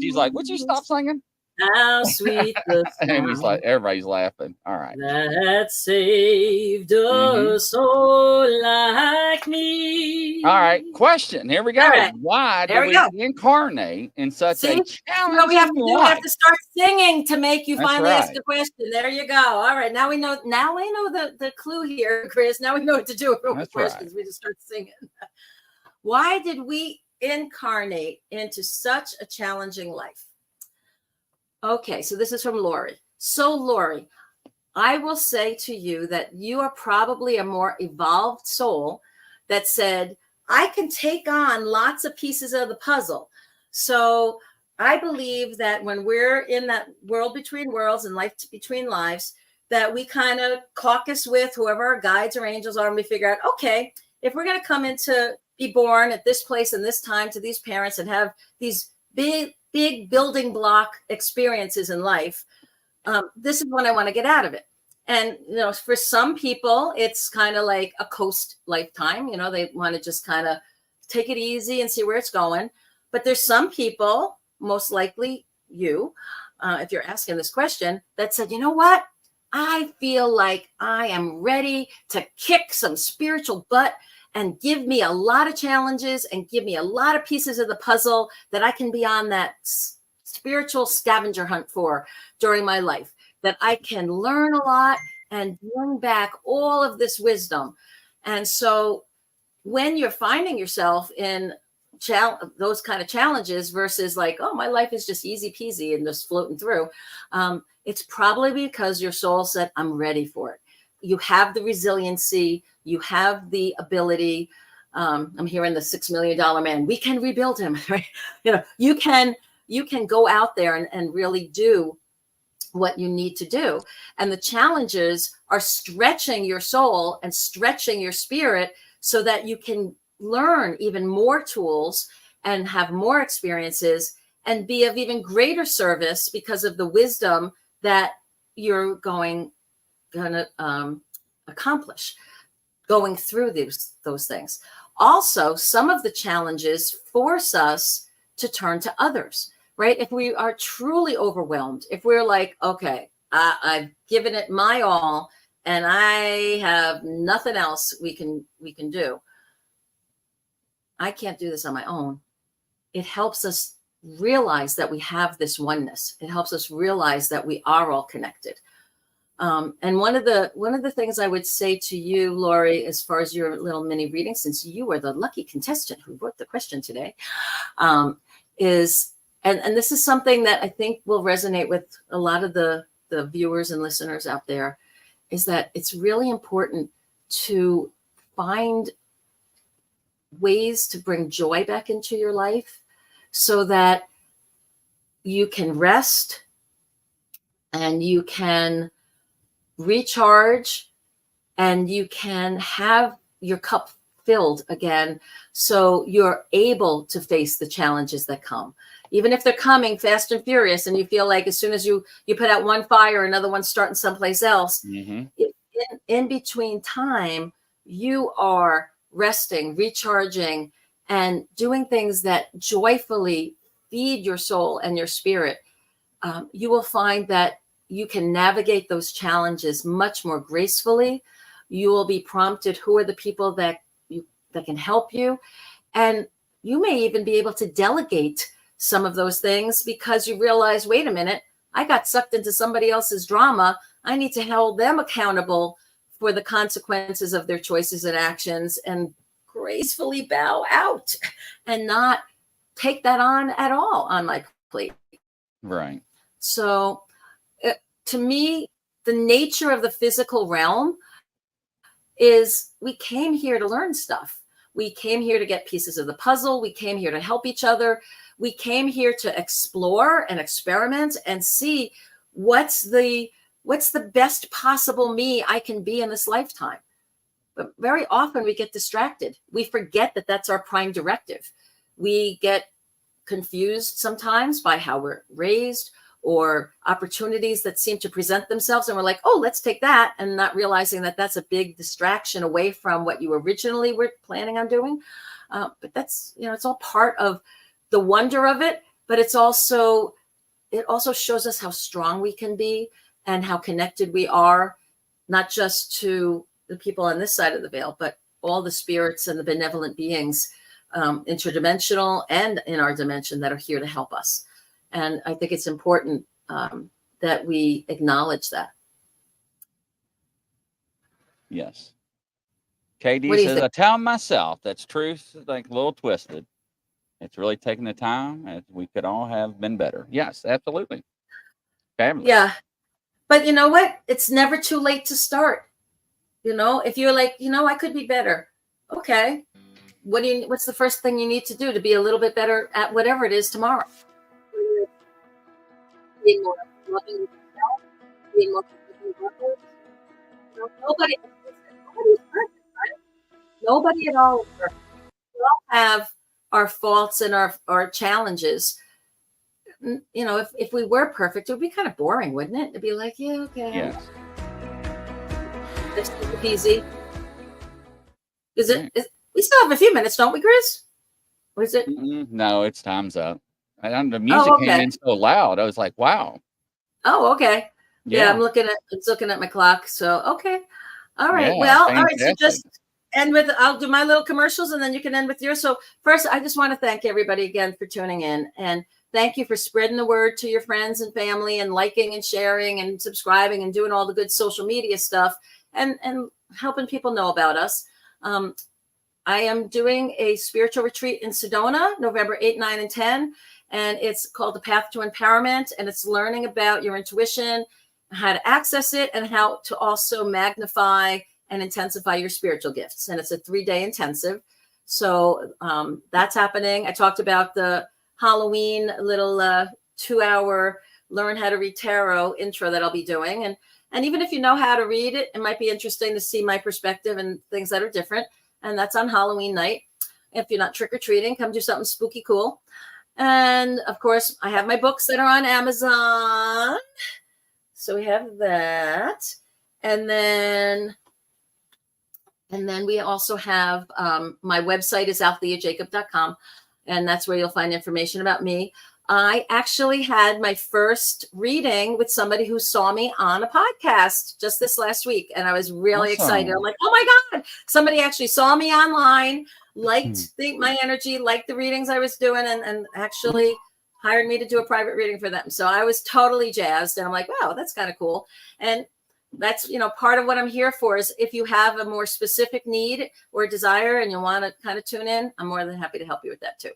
[SPEAKER 2] She's like, would you stop singing?
[SPEAKER 3] How sweet the sound.
[SPEAKER 2] And he's like, everybody's laughing. All right.
[SPEAKER 3] That saved a soul like me.
[SPEAKER 2] All right. Question. Here we go.
[SPEAKER 3] Right.
[SPEAKER 2] Why do we incarnate in such a challenging
[SPEAKER 3] what we have to do?
[SPEAKER 2] life?
[SPEAKER 3] We have to start singing to make you
[SPEAKER 2] That's
[SPEAKER 3] finally
[SPEAKER 2] right.
[SPEAKER 3] ask a question. There you go. All right. Now we know. Now we know the clue here, Chris. Now we know what to do with questions. Right. We just start singing. Why did we incarnate into such a challenging life? Okay, so this is from Lori. So Lori, I will say to you that you are probably a more evolved soul that said, I can take on lots of pieces of the puzzle. So I believe that when we're in that world between worlds and life between lives, that we kind of caucus with whoever our guides or angels are, and we figure out, okay, if we're going to come into be born at this place and this time to these parents and have these big building block experiences in life, this is what I want to get out of it. And, you know, for some people, it's kind of like a coast lifetime. You know, they want to just kind of take it easy and see where it's going. But there's some people, most likely you, if you're asking this question, that said, you know what? I feel like I am ready to kick some spiritual butt and give me a lot of challenges and give me a lot of pieces of the puzzle that I can be on that spiritual scavenger hunt for during my life, that I can learn a lot and bring back all of this wisdom. And so when you're finding yourself in those kind of challenges versus like, oh, my life is just easy peasy and just floating through, it's probably because your soul said, I'm ready for it. You have the resiliency, you have the ability. I'm hearing the $6 million man. We can rebuild him, right? You know, you can go out there and really do what you need to do. And the challenges are stretching your soul and stretching your spirit so that you can learn even more tools and have more experiences and be of even greater service because of the wisdom that you're going to accomplish going through those things. Also, some of the challenges force us to turn to others, right? If we are truly overwhelmed, if we're like, okay, I've given it my all and I have nothing else we can do. I can't do this on my own. It helps us realize that we have this oneness. It helps us realize that we are all connected. And one of the things I would say to you, Lori, as far as your little mini reading, since you were the lucky contestant who wrote the question today, is, and this is something that I think will resonate with a lot of the viewers and listeners out there, is that it's really important to find ways to bring joy back into your life so that you can rest and you can recharge and you can have your cup filled again, so you're able to face the challenges that come, even if they're coming fast and furious, and you feel like as soon as you put out one fire, another one's starting someplace else. In between time, you are resting, recharging, and doing things that joyfully feed your soul and your spirit. You will find that you can navigate those challenges much more gracefully. You will be prompted who are the people that can help you. And you may even be able to delegate some of those things because you realize, wait a minute, I got sucked into somebody else's drama. I need to hold them accountable for the consequences of their choices and actions, and gracefully bow out and not take that on at all on my plate.
[SPEAKER 2] Right.
[SPEAKER 3] So to me, the nature of the physical realm is we came here to learn stuff. We came here to get pieces of the puzzle. We came here to help each other. We came here to explore and experiment and see what's the best possible me I can be in this lifetime. But very often we get distracted. We forget that that's our prime directive. We get confused sometimes by how we're raised or opportunities that seem to present themselves. And we're like, oh, let's take that. And not realizing that that's a big distraction away from what you originally were planning on doing. But that's, it's all part of the wonder of it. But it also shows us how strong we can be and how connected we are, not just to the people on this side of the veil, but all the spirits and the benevolent beings, interdimensional and in our dimension, that are here to help us. And I think it's important that we acknowledge that.
[SPEAKER 2] Yes. Katie
[SPEAKER 3] What do you
[SPEAKER 2] says,
[SPEAKER 3] think?
[SPEAKER 2] I tell myself that's truth, like a little twisted. It's really taking the time, and we could all have been better. Yes, absolutely. Fabulous.
[SPEAKER 3] Yeah. But you know what? It's never too late to start. If you're like, I could be better. Okay. What's the first thing you need to do to be a little bit better at whatever it is tomorrow? Being more loving with yourself, being more forgiving with others. Nobody's perfect, right? Nobody at all is perfect. We all have our faults and our challenges. If we were perfect, it would be kind of boring, wouldn't it? It'd be like, yeah, okay.
[SPEAKER 2] Yes.
[SPEAKER 3] It's easy. We still have a few minutes, don't we, Chris? Or is it?
[SPEAKER 2] No, it's time's up. And the music came in so loud. I was like, wow.
[SPEAKER 3] Oh, okay. Yeah, I'm looking at my clock. So, okay. All right.
[SPEAKER 2] Yeah,
[SPEAKER 3] well,
[SPEAKER 2] fantastic.
[SPEAKER 3] all right. So just end with, I'll do my little commercials and then you can end with yours. So first, I just want to thank everybody again for tuning in, and thank you for spreading the word to your friends and family and liking and sharing and subscribing and doing all the good social media stuff and helping people know about us. I am doing a spiritual retreat in Sedona, November 8, 9, and 10. And it's called The Path to Empowerment. And it's learning about your intuition, how to access it, and how to also magnify and intensify your spiritual gifts. And it's a 3-day intensive. So that's happening. I talked about the Halloween little 2-hour learn how to read tarot intro that I'll be doing. And even if you know how to read it, it might be interesting to see my perspective and things that are different. And that's on Halloween night. If you're not trick-or-treating, come do something spooky cool. And of course, I have my books that are on Amazon. So we have that. And then we also have my website is aletheajacob.com. And that's where you'll find information about me. I actually had my first reading with somebody who saw me on a podcast just this last week. And I was really excited. I'm like, oh my God, somebody actually saw me online, liked my energy, liked the readings I was doing, and actually hired me to do a private reading for them. So I was totally jazzed. And I'm like, wow, that's kind of cool. And that's, part of what I'm here for is if you have a more specific need or desire and you want to kind of tune in, I'm more than happy to help you with that too.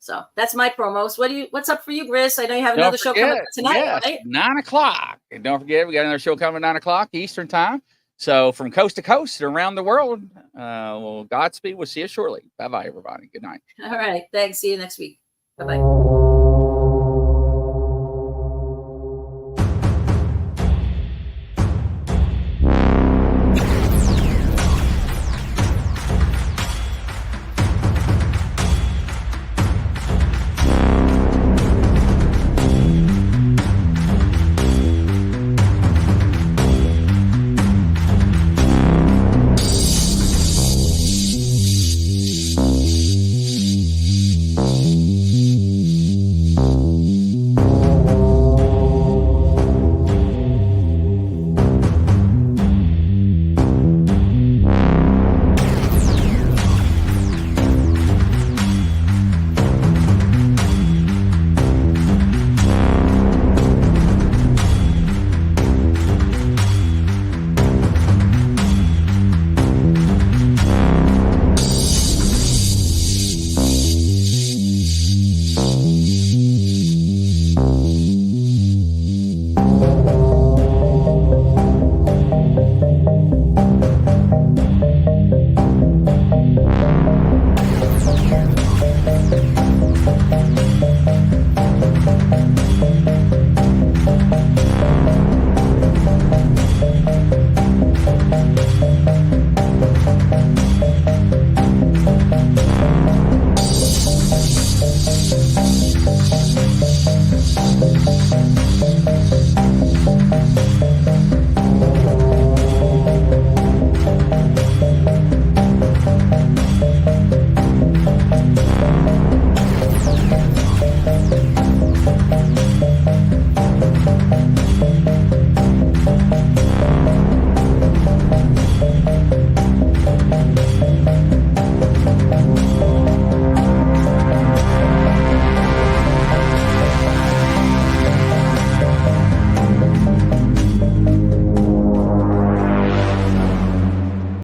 [SPEAKER 3] So that's my promos. What's up for you, Chris? I know you have
[SPEAKER 2] Don't
[SPEAKER 3] another show coming
[SPEAKER 2] forget,
[SPEAKER 3] up tonight,
[SPEAKER 2] yes,
[SPEAKER 3] right?
[SPEAKER 2] 9 o'clock. And don't forget, we got another show coming 9 o'clock Eastern time. So from coast to coast and around the world, well, Godspeed. We'll see you shortly. Bye-bye, everybody. Good night.
[SPEAKER 3] All right. Thanks. See you next week. Bye-bye.